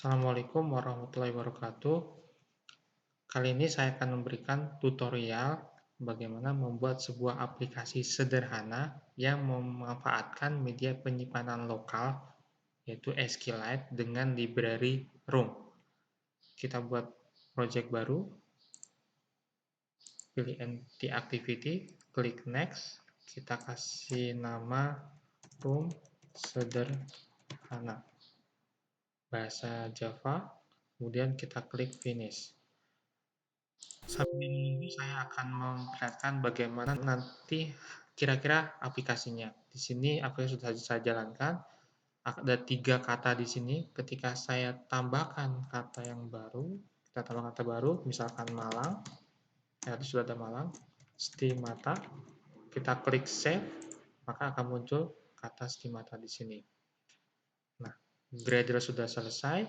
Assalamualaikum warahmatullahi wabarakatuh. Kali ini saya akan memberikan tutorial bagaimana membuat sebuah aplikasi sederhana yang memanfaatkan media penyimpanan lokal, yaitu SQLite dengan library Room. Kita buat project baru, pilih Empty Activity, klik Next, kita kasih nama Room Sederhana, bahasa Java, kemudian kita klik Finish. Sambil menunggu saya akan memperlihatkan bagaimana nanti kira-kira aplikasinya. Di sini aplikasi sudah saya jalankan. Ada 3 kata di sini. Ketika saya tambahkan kata yang baru, kita tambah kata baru, misalkan Malang. Ya, sudah ada Malang. Stimata. Kita klik Save, maka akan muncul kata Stimata di sini. Nah, Gradle sudah selesai.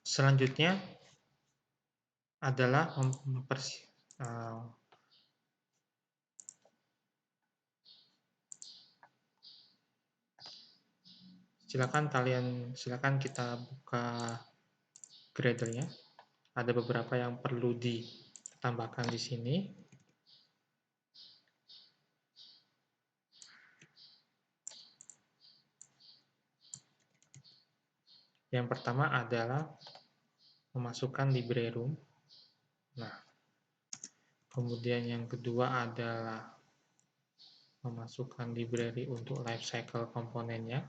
Selanjutnya adalah silakan kita buka Gradle-nya. Ada beberapa yang perlu ditambahkan di sini. Yang pertama adalah memasukkan library room. Nah, kemudian yang kedua adalah memasukkan library untuk lifecycle komponennya.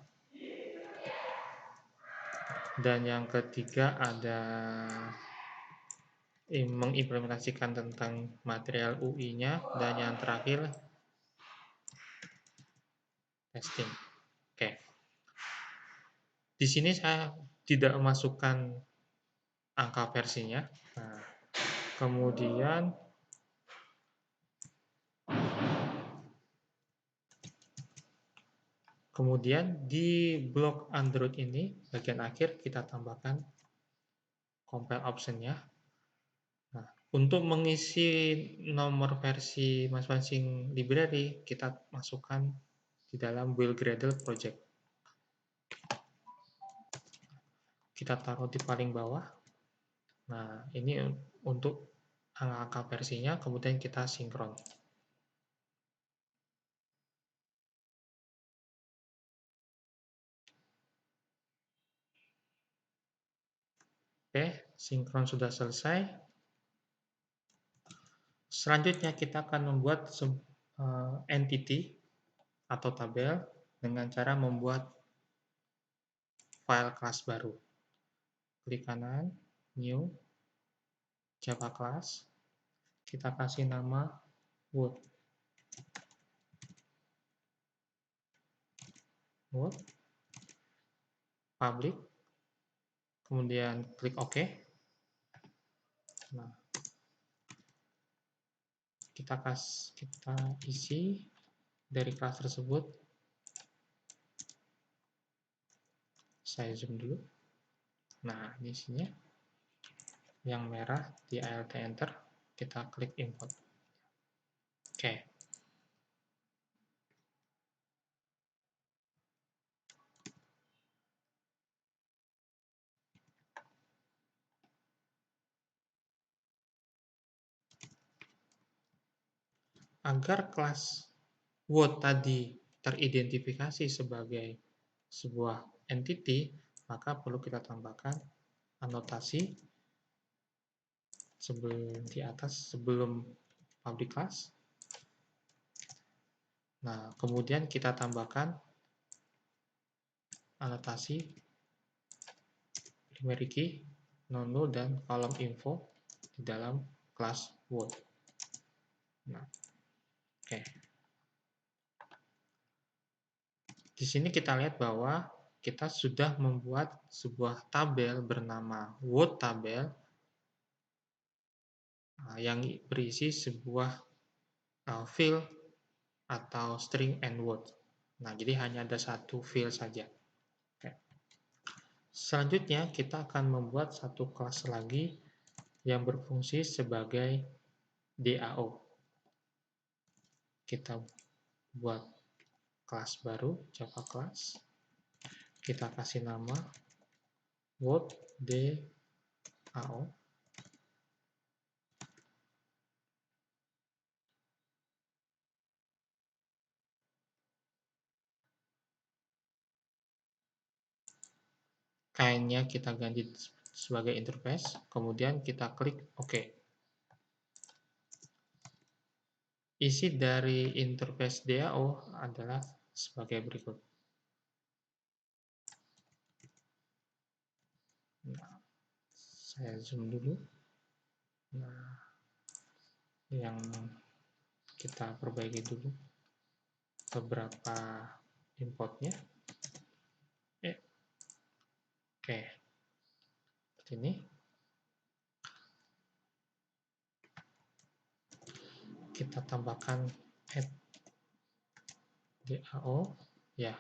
Dan yang ketiga ada mengimplementasikan tentang material UI-nya. Dan yang terakhir testing. Oke. Di sini saya tidak memasukkan angka versinya. Nah, kemudian di blok Android ini, bagian akhir kita tambahkan compile option-nya. Nah, untuk mengisi nomor versi masing-masing library, kita masukkan di dalam build Gradle project. Kita taruh di paling bawah. Nah, ini untuk angka versinya, kemudian kita sinkron. Oke, sinkron sudah selesai. Selanjutnya kita akan membuat entity atau tabel dengan cara membuat file kelas baru. Klik kanan, new, Java class. Kita kasih nama Wood. Public. Kemudian klik OK. Nah, kita isi dari kelas tersebut. Saya zoom dulu. Nah, ini isinya. Yang merah di Alt Enter, kita klik import. Oke. Agar kelas Word tadi teridentifikasi sebagai sebuah entity, maka perlu kita tambahkan anotasi di atas sebelum public class. Nah, kemudian kita tambahkan anotasi primary key, non-null, dan column info di dalam kelas Word. Nah, oke. Di sini kita lihat bahwa kita sudah membuat sebuah tabel bernama Word Tabel yang berisi sebuah field atau string and word. Nah, jadi hanya ada satu field saja. Oke. Selanjutnya kita akan membuat satu kelas lagi yang berfungsi sebagai DAO. Kita buat kelas baru, Java class. Kita kasih nama what DAO. Kainnya kita ganti sebagai interface, kemudian kita klik OK. Isi dari interface DAO adalah sebagai berikut. Nah, saya zoom dulu. Nah, yang kita perbaiki dulu beberapa importnya. Oke, seperti ini. Kita tambahkan add DAO. Ya,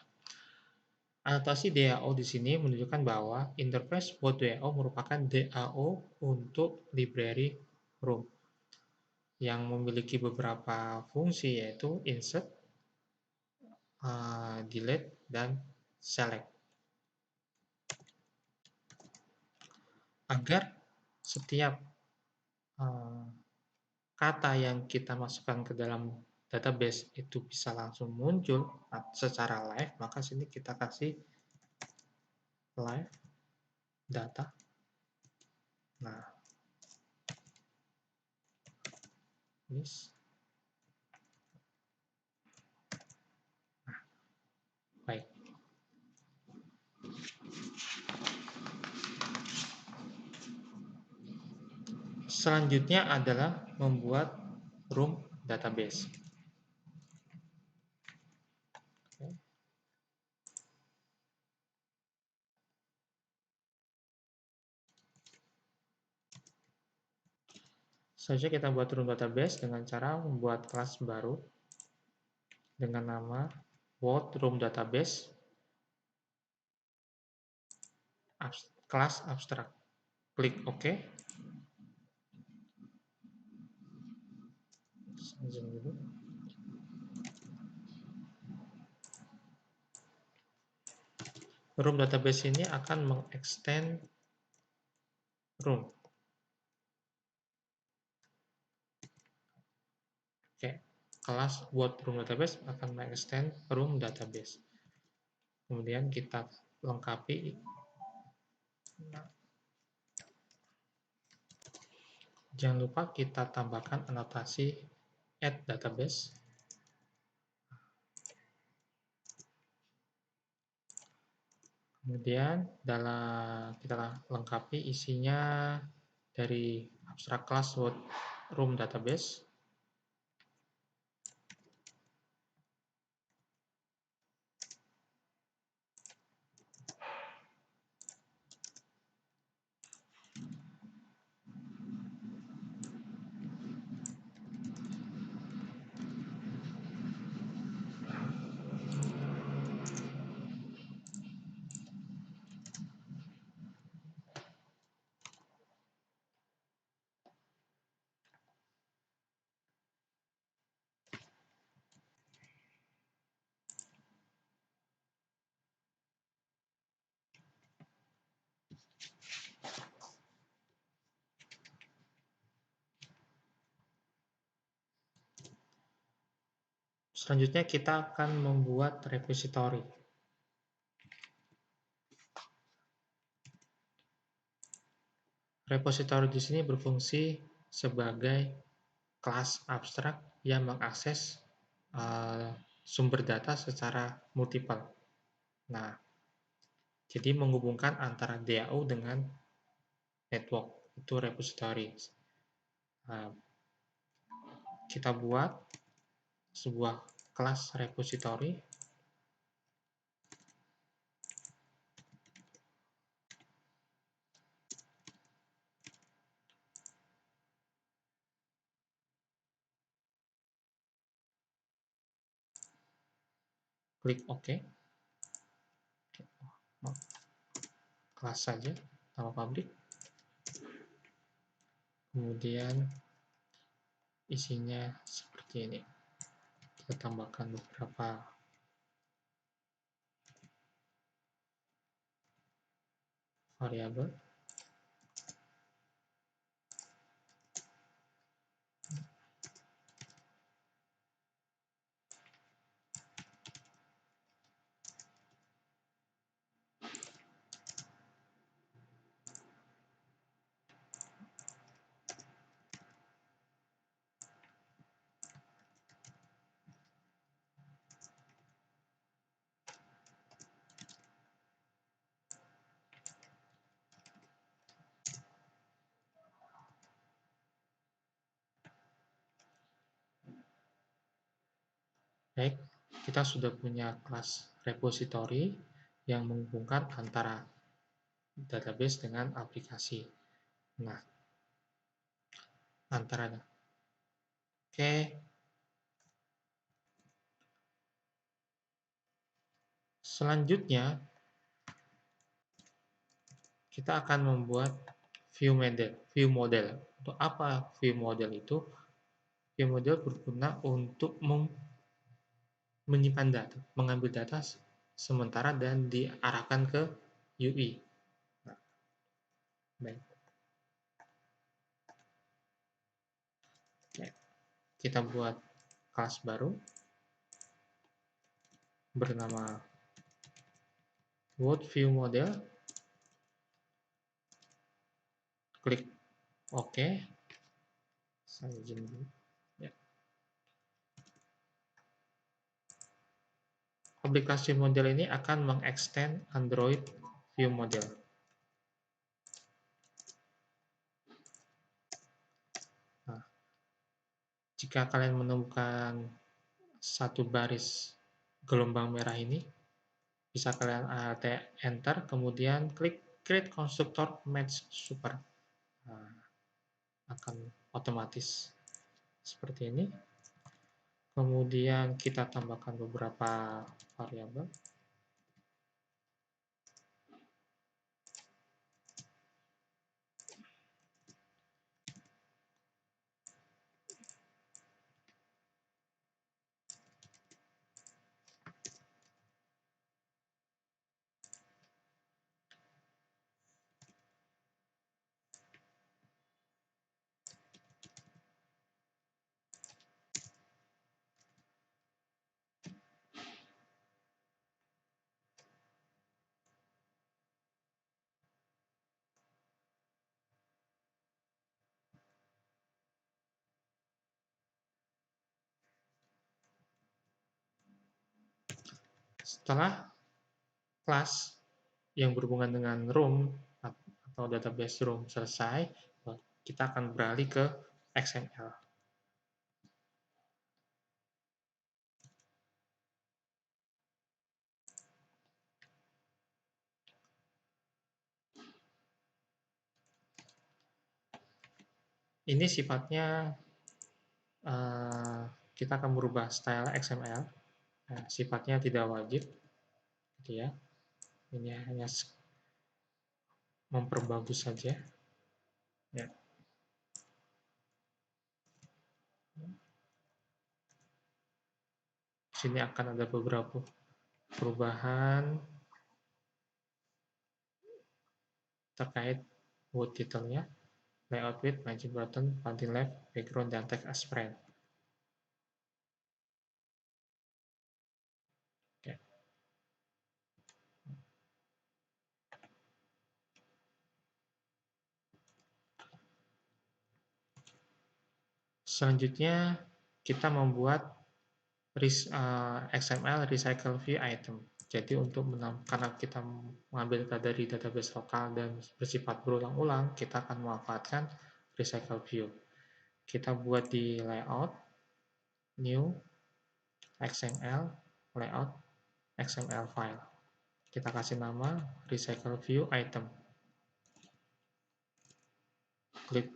anotasi DAO di sini menunjukkan bahwa interface what DAO merupakan DAO untuk library Room yang memiliki beberapa fungsi, yaitu insert, delete, dan select. Agar setiap kata yang kita masukkan ke dalam database itu bisa langsung muncul secara live, maka sini kita kasih live data. Nah, this. Nah, baik. Selanjutnya adalah membuat room database. Saja kita buat room database dengan cara membuat kelas baru dengan nama what room database kelas abstrak. Klik OK. Zoom dulu. Room database ini akan mengextend room. Oke, kelas buat room database akan mengextend room database. Kemudian kita lengkapi. Jangan lupa kita tambahkan anotasi add database. Kemudian kita lengkapi isinya dari abstrak class room database. Selanjutnya kita akan membuat repository. Repository di sini berfungsi sebagai kelas abstrak yang mengakses sumber data secara multiple. Nah, jadi menghubungkan antara DAO dengan network, itu repository. Nah, kita buat sebuah kelas repository. Klik OK. Kelas saja, nama public. Kemudian isinya seperti ini. Kita tambahkan beberapa variabel. Baik, kita sudah punya kelas repository yang menghubungkan antara database dengan aplikasi. Nah, antara oke, selanjutnya kita akan membuat view model. View model. Untuk apa view model itu? View model berguna untuk menyimpan data, mengambil data sementara dan diarahkan ke UI. Nah, baik. Oke. Kita buat kelas baru bernama World View Model. Klik OK. Saya izin dulu. Ya. Aplikasi model ini akan mengextend Android View Model. Nah, jika kalian menemukan satu baris gelombang merah ini, bisa kalian enter, kemudian klik Create Constructor Match Super. Nah, akan otomatis seperti ini. Kemudian kita tambahkan beberapa variabel. Setelah kelas yang berhubungan dengan room atau database room selesai, kita akan beralih ke XML. Ini sifatnya kita akan merubah style XML. Nah, sifatnya tidak wajib, gitu ya. Ini hanya memperbagus saja. Ya. Sini akan ada beberapa perubahan terkait word titelnya, layout width, margin button, padding left, background, dan text as friend. Oke. Selanjutnya kita membuat XML recycle view item. Jadi karena kita mengambil data dari database lokal dan bersifat berulang-ulang, kita akan memanfaatkan recycle view. Kita buat di layout, new, XML, layout, XML file. Kita kasih nama recycle view item. Klik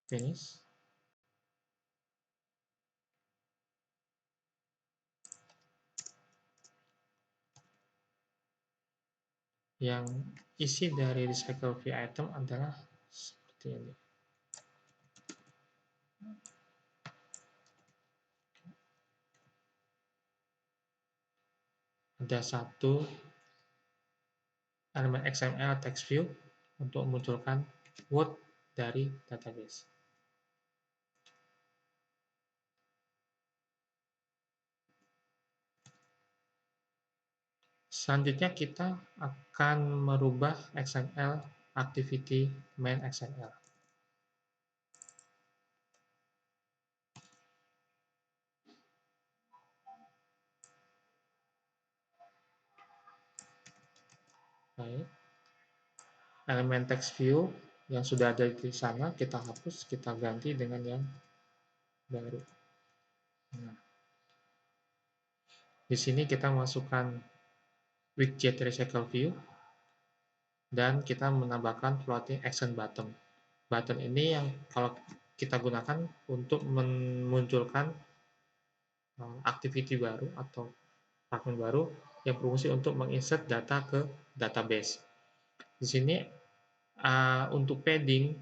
finish. Yang isi dari recycle view item adalah seperti ini. Ada satu elemen XML text view untuk memunculkan Word dari database. Selanjutnya kita akan merubah XML activity main XML. Baik. Elemen text view yang sudah ada di sana kita hapus, kita ganti dengan yang baru. Nah, di sini kita masukkan widget recycle view dan kita menambahkan floating action button. Button ini yang kalau kita gunakan untuk memunculkan activity baru atau fragment baru yang berfungsi untuk menginsert data ke database. Di sini untuk padding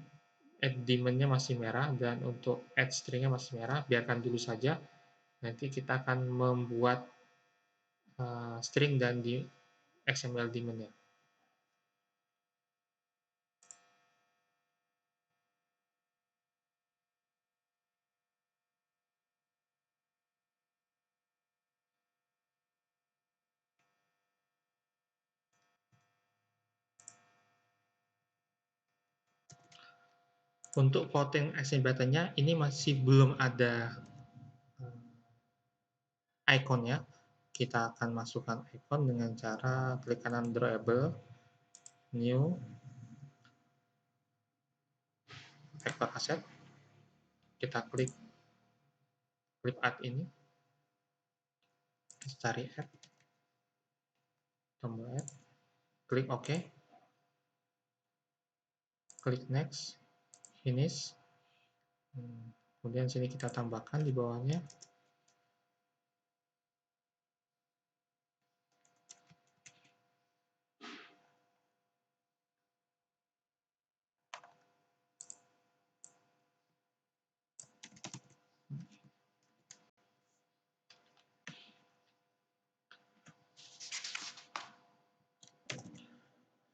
add daemon-nya masih merah dan untuk add string-nya masih merah, biarkan dulu saja. Nanti kita akan membuat string dan di XML daemon-nya. Untuk floating action button-nya ini masih belum ada ikonnya. Kita akan masukkan icon dengan cara klik kanan drawable, new, vector asset. Kita klik add ini, cari add, tombol add, klik OK, klik next, finish. Kemudian sini kita tambahkan di bawahnya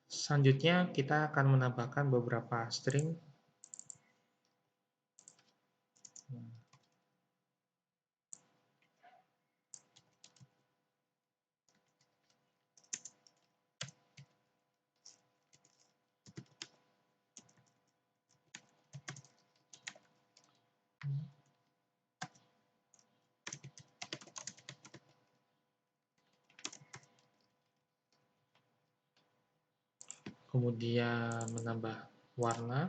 selanjutnya kita akan menambahkan beberapa string. Kemudian menambah warna,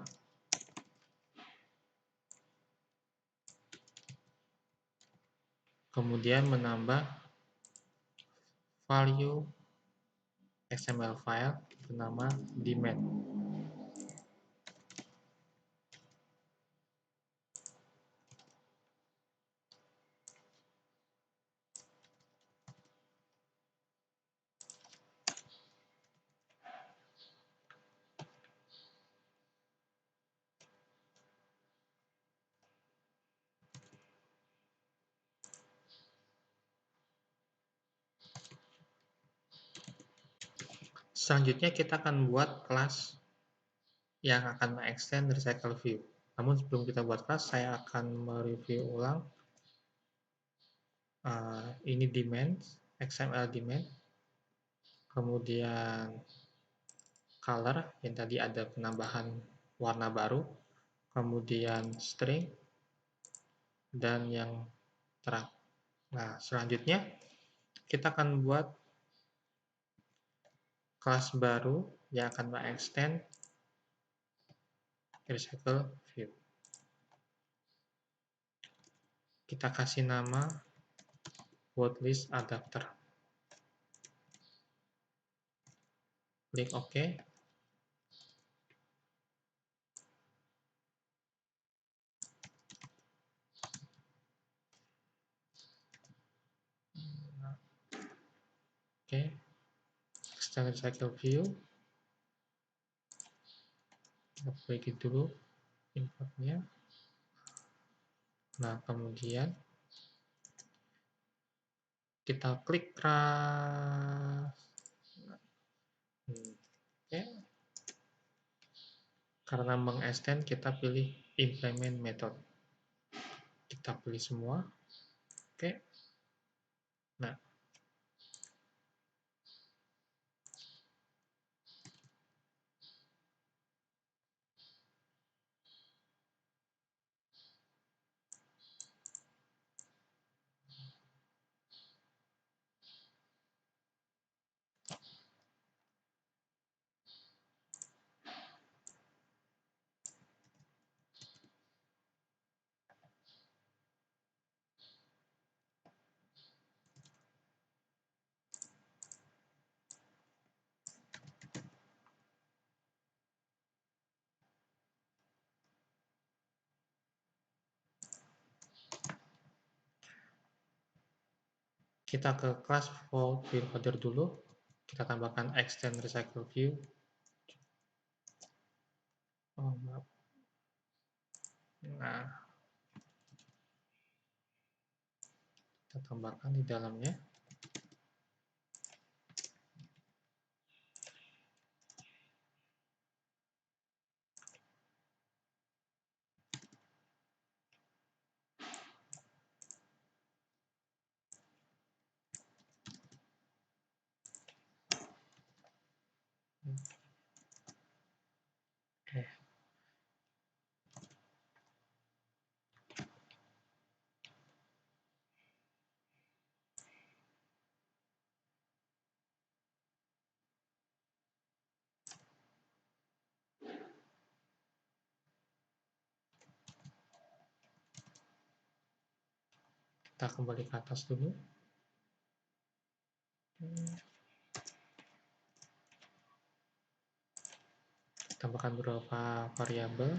kemudian menambah value XML file bernama daemon. Selanjutnya kita akan buat kelas yang akan mengextend recycle view. Namun sebelum kita buat kelas, saya akan mereview ulang. Ini daemon, XML daemon, kemudian color yang tadi ada penambahan warna baru, kemudian string, dan yang terakhir. Nah, selanjutnya kita akan buat kelas baru yang akan mengextend recycle view. Kita kasih nama word list adapter. Klik OK. Oke. Extend recycle view. Kita perbaiki dulu importnya. Nah, kemudian kita klik keras. Karena mengextend, kita pilih implement method. Kita pilih semua. Oke. Nah, kita ke kelas vault view header dulu. Kita tambahkan extend recycle view. Oh, maaf. Nah, kita tambahkan di dalamnya. Oke. Kita kembali ke atas dulu. Tambahkan beberapa variabel.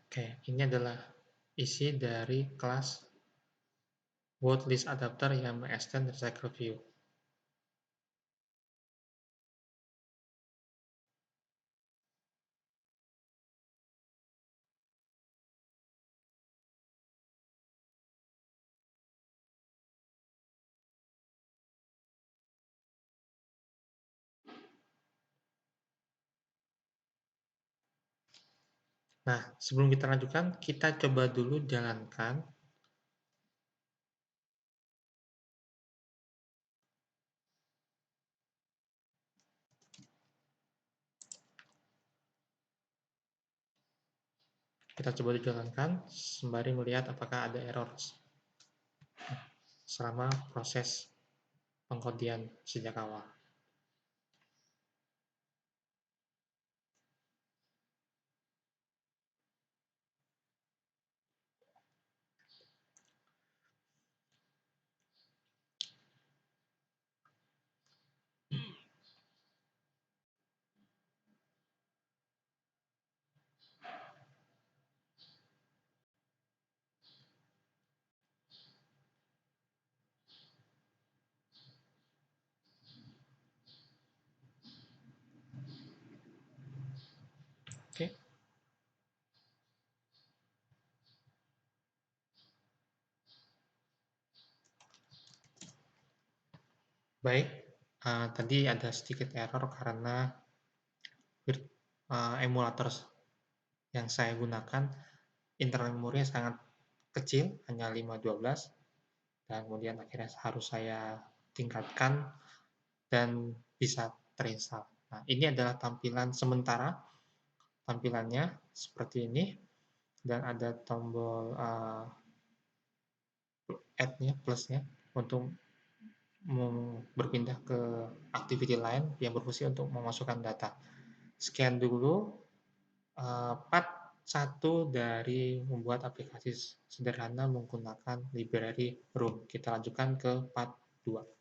Oke, ini adalah isi dari kelas word list adapter yang mengextend recycle view. Nah, sebelum kita lanjutkan, kita coba dulu jalankan. Kita coba dijalankan sembari melihat apakah ada error selama proses pengkodian sejak awal. Oke, baik. Tadi ada sedikit error karena emulator yang saya gunakan internal memori sangat kecil, hanya 512, dan kemudian akhirnya harus saya tingkatkan dan bisa terinstall. Nah, ini adalah tampilan sementara, tampilannya seperti ini, dan ada tombol add-nya, plusnya, untuk berpindah ke activity lain yang berfungsi untuk memasukkan data. Sekian dulu part 1 dari membuat aplikasi sederhana menggunakan library Room. Kita lanjutkan ke part 2.